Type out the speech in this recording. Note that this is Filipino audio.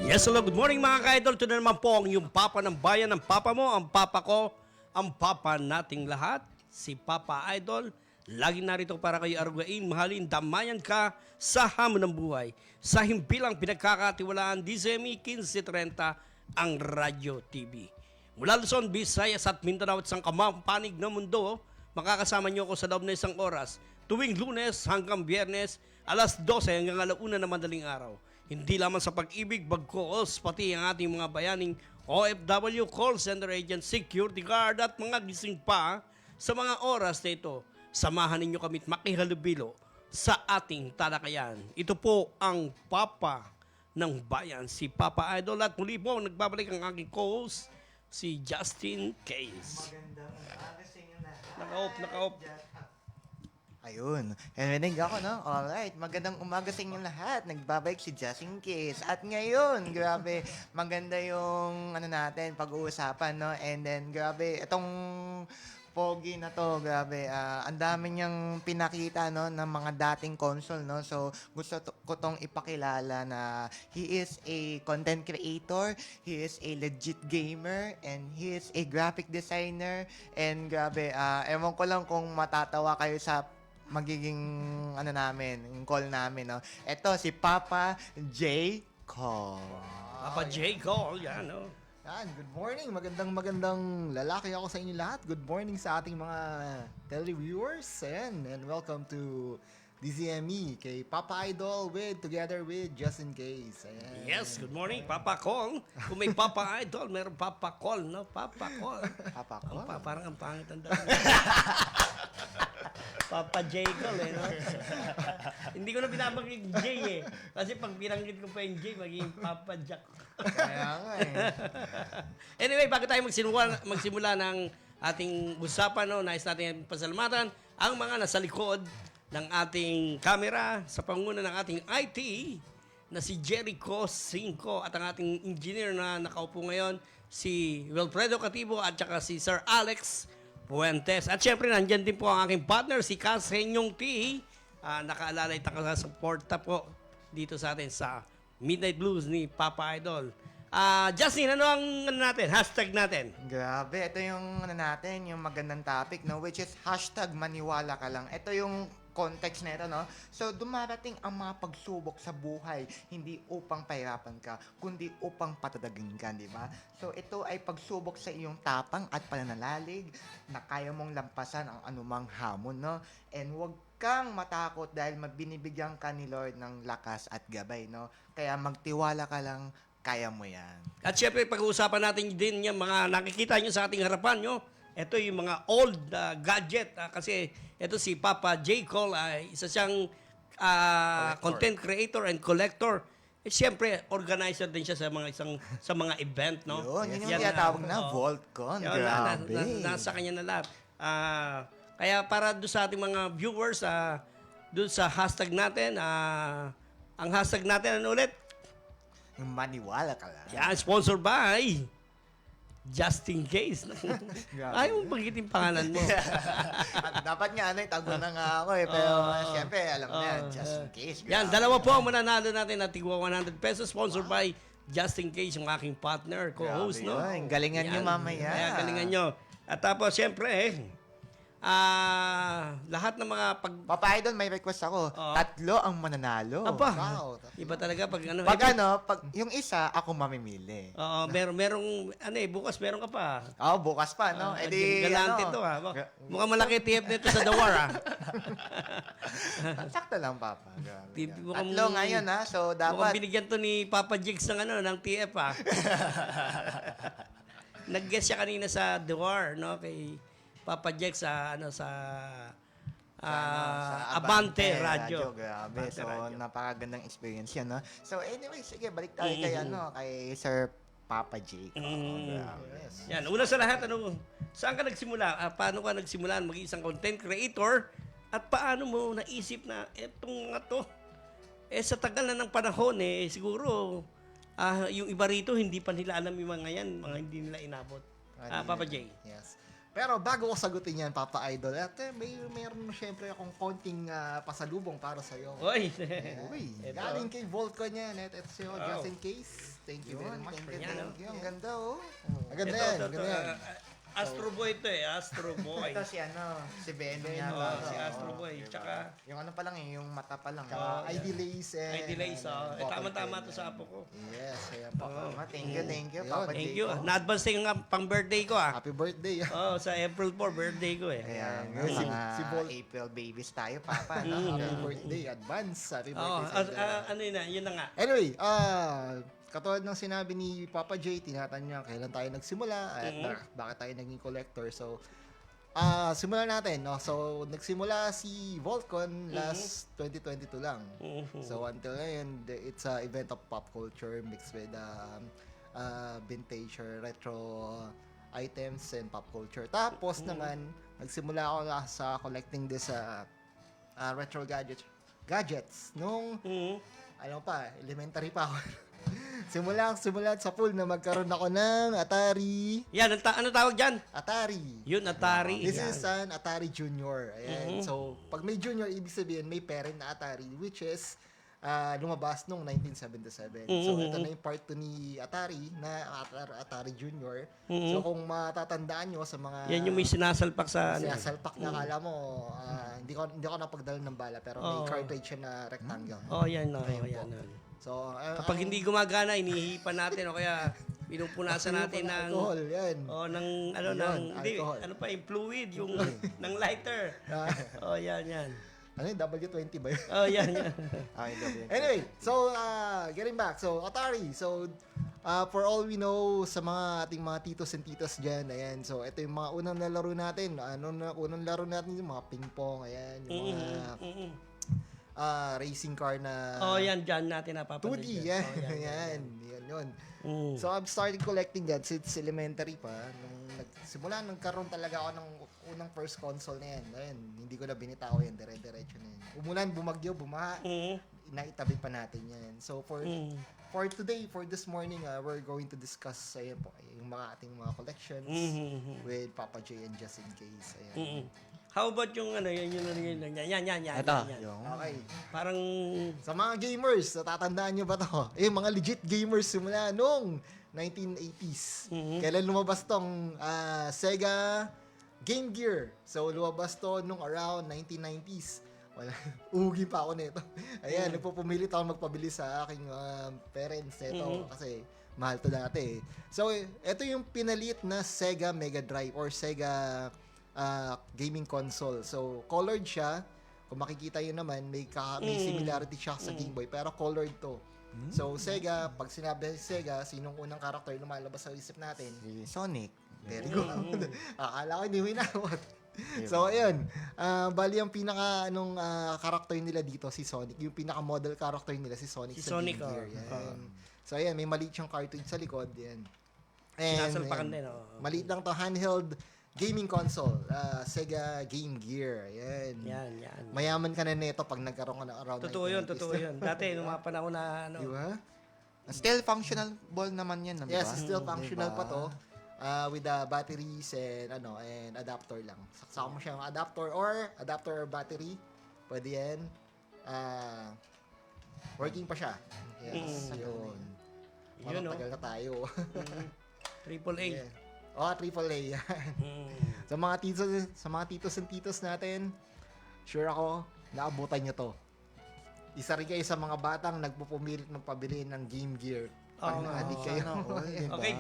Yes, hello, good morning mga ka-idol. Ito na naman po ang yung papa ng bayan, ang papa mo, ang papa ko, ang papa nating lahat, si Papa Idol. Lagi narito para kayo arugain, mahalin, damayan ka sa hamon ng buhay. Sa himpilang pinagkakatiwalaan, DZME 1530, ang Radyo TV. Mula Luzon, Visayas at Mindanao at sang kamampanig ng mundo, makakasama niyo ako sa loob na isang oras, tuwing Lunes hanggang Biyernes, alas 12 hanggang alauna na madaling araw. Hindi lamang sa pag-ibig, bagkos, pati ang ating mga bayaning OFW, call center agent, security guard at mga gising pa sa mga oras na ito. Samahan ninyo kami at makihalubilo sa ating talakayan. Ito po ang Papa ng Bayan, si Papa Idol. At muli po, nagbabalik ang aking co-host, si Justin Case. Magandang umaga sa inyo lahat. Naka-off. Ayun. Narinig ako, no? Alright. Magandang umaga sa inyo lahat. Nagbabalik si Justin Case. At ngayon, grabe, maganda yung natin, pag-uusapan, no? And then, grabe, itong pogi na to, grabe, ang dami niyang pinakita, no, ng mga dating console, no? So, gusto ko tong ipakilala na he is a content creator, he is a legit gamer, and he is a graphic designer. And grabe, ewan ko lang kung matatawa kayo sa magiging namin, yung call namin, no? Ito, si Papa J. Cole. Papa J. Cole, yan, no? Yan, good morning. Magandang lalaki ako sa inyo lahat. Good morning sa ating mga televiewers. Ayan, and welcome to DZME kay Papa Idol together with Justin Case. Ayan. Yes, good morning, Papa Cole. Kung may Papa Idol, meron Papa Cole, no? Papa Cole. Papa Cole? Parang ang pangit ang dami. Papa J. Cole, no? Hindi ko na binabanggit J, eh. Kasi pag binanggit ko pa yung J, magiging Papa Jack. Kaya nga, eh. Anyway, bago tayo magsimula ng ating usapan, no, nais natin pasalamatan ang mga nasa likod ng ating camera sa panguna ng ating IT na si Jericho Cinco at ang ating engineer na nakaupo ngayon, si Wilfredo Cativo at saka si Sir Alex Puentes. At syempre, nandyan din po ang aking partner, si Kasenyong T. Nakaalalay takasuporta po dito sa atin sa Midnight Blues ni Papa Idol. Justin, ano ang natin? Hashtag natin. Grabe, ito yung natin, yung magandang topic, no? Which is hashtag maniwala ka lang. Ito yung context na ito, no? So, dumarating ang mga pagsubok sa buhay, hindi upang pahirapan ka, kundi upang patadagin ka, di ba? So, ito ay pagsubok sa iyong tapang at pananalalig na kaya mong lampasan ang anumang hamon, no? And huwag kang matakot dahil binibigyan ka ni Lord ng lakas at gabay, no? Kaya magtiwala ka lang, kaya mo yan. At syempre, pag-uusapan natin din yung mga nakikita nyo sa ating harapan nyo. Ito yung mga old gadget. Kasi ito si Papa J. Cole, isa siyang content creator and collector. Siyempre, organizer din siya sa mga event, no? Yun yung tinatawag na VaultCon. Yun, Grabe. nasa kanya na lahat. Kaya para doon sa ating mga viewers, doon sa hashtag natin, ang hashtag natin, ano ulit? Yung maniwala ka lang. Yan, sponsored by Justin Case. Ayaw mo banggitin pangalan mo. Dapat nga, tago na nga ako eh. Pero siyempre, alam na yan, Justin Case. Yan, dalawa po ang mananalo natin na tigwa 100 pesos. Sponsored by Justin Case, yung aking partner, co-host. No? Yun. Galingan nyo mamaya. Kaya galingan nyo. At tapos, siyempre, lahat ng mga Papa Idol, may request ako. Oo. 3 ang mananalo. Aba, Wow. iba talaga pag ano. Pag yung isa, ako mamimili. Oo, merong, bukas meron ka pa. Bukas pa, no? Galante to, ha? Mukhang malaki TF nito sa Dawar, ha? Sakto lang, Papa. Grabe. Mukhang- 3 ngayon, ha? So, Mukhang dapat... binigyan to ni Papa Jigs ng TF, ha? Nag-guest siya kanina sa Dawar, no? Kay Papa Jigs sa Abante Radio. Grabe. Abante So, Radio. napakagandang experience yan, no? So, anyway, sige, balik tayo kay Sir Papa Jake. Grabe. Yan, una sa lahat, saan ka nagsimula? Paano ka nagsimula maging isang content creator? At paano mo naisip na etong mga to? Sa tagal na ng panahon, siguro, yung iba rito, hindi pa nila alam yung mga yan, mga hindi nila inabot. Papa J. Yes. Pero bago ko sagutin yan, Papa Idol, at mayroon syempre akong konting pasalubong para sa'yo. Oy. Uy, Ito. galing kay Voltcon yan. Ito sa'yo, Wow. just in case. Thank you very Yun, much for thank yan. you. Ang ganda, oh. Maganda Ito, yan, ito, maganda yan. Astro Boy ito Astro Boy. Ito si si Venom Oh, yata. si Oo. Astro Boy. Tsaka, Yung ano pa lang yung mata pa lang. Tsaka ID Lace and... ay delays. Tama-tama to sa apo ko. Yes, ayan pa. Oh. Thank you, Yun. Papa Thank Jay. you. Na-advance yung pang birthday ko Happy birthday. Oh, sa April 4, birthday ko Kaya Ayan, si- mga si Vol- April babies tayo, Papa. no? Happy birthday, advance. Happy Oh, birthday sa ano yun na nga. Anyway, katulad ng sinabi ni Papa J, tinatanong niya kailan tayo nagsimula at bakit tayo naging collector. So, simulan natin. No? So, nagsimula si Voltcon last 2022 lang. So, until ngayon, it's a event of pop culture mixed with vintage or retro items and pop culture. Tapos naman, nagsimula ako sa collecting this retro gadgets nung alam pa, elementary pa ako. Simula sa pool na magkaroon ako ng Atari. Yan, ano tawag dyan? Atari. Yun, Atari. This Yan. is an Atari Junior. Ayan. So, pag may Junior, ibig sabihin may parent na Atari, which is lumabas noong 1977. So, ito na yung part 2 ni Atari na Atari Junior. So, kung matatandaan nyo sa mga... Yan yung may sinasalpak sa... sinasalpak na kala mo, hindi ko napagdala ng bala, pero may Oo. cartridge siya na rectangle. Oh, yan na. Ayun Oh, po. yan na. So, Kapag hindi gumagana, inihipan natin o kaya pinupunasan natin ng alcohol, yan. ng ano Yun, ng hindi alcohol. ano pa yung fluid yung ng lighter. Oh, yan. Ano yung W20 ba yun? Oh, yan. Okay, gabi. Anyway, so getting back. So Atari. So for all we know sa mga ating mga titos and titas diyan, ayan. So ito yung mga unang nalaro natin. Unang laro natin yung mga ping pong, ayan, yung mga racing car na Oh, yan dyan natin napapansin. 2D, dyan. yan. Oh, Yan, yun. Mm. So I've started collecting that since elementary pa. Nung nagkaroon talaga ako ng unang first console na yan. Ayun, hindi ko na binitaw yan, dire-diretso na yan. Umulan, bumagyo, bumaha, naitabi pa natin yan. So for today, for this morning, we're going to discuss ayan po, yung mga ating mga collections with Papa J and just in case. Ayan. How about yung ano, yan. Ito, yan. yung... Okay. Parang Sa mga gamers, natatandaan nyo ba to? Mga legit gamers simula nung 1980s. Kailan lumabas tong Sega Game Gear? So, lumabas to nung around 1990s. Wala, ugi pa ako nito. Ayan, nagpupumilit ako magpabili sa aking parents nito kasi mahal to dati. So, ito yung pinalit na Sega Mega Drive or Sega gaming console. So, colored siya. Kung makikita yun naman, may similarity siya sa Game Boy, pero colored to. So, Sega, pag sinabi Sega, sinong unang karakter lumalabas sa isip natin? Si Sonic. Very good. Akala ko hindi mo inawat. So, ayun. Bali, ang pinaka karakter nila dito, si Sonic. Yung pinaka model character nila, si Sonic Si sa Sonic, Game Gear. oh. Yan. So, ayan, may maliit siyang cartridge sa likod. Yan. And, sinasalpakan ayan, din. Oh. maliit lang to, handheld gaming console. Sega Game Gear. Ayan. Yan. Mayaman ka na neto pag nagkaroon ka ng around Totoo 1990s. yun. Dati, nung mga panahon na ano. Di ba? Still functional ball naman yan, di ba? Yes, still functional Diba? pa to. With the batteries and adapter lang. Saksa mo siya ng adapter or battery. Pwede yan. Working pa siya. Yes, yun. Yun, no? Tagal na tayo. Triple A. Yeah. AAA yan. Sa mga titos and titos natin, sure ako, naabutan nyo to. Isa rin kayo sa mga batang nagpupumilit magpabili ng Game Gear. Pag Oo nga. na-addict kayo. Sana all, diba? Okay,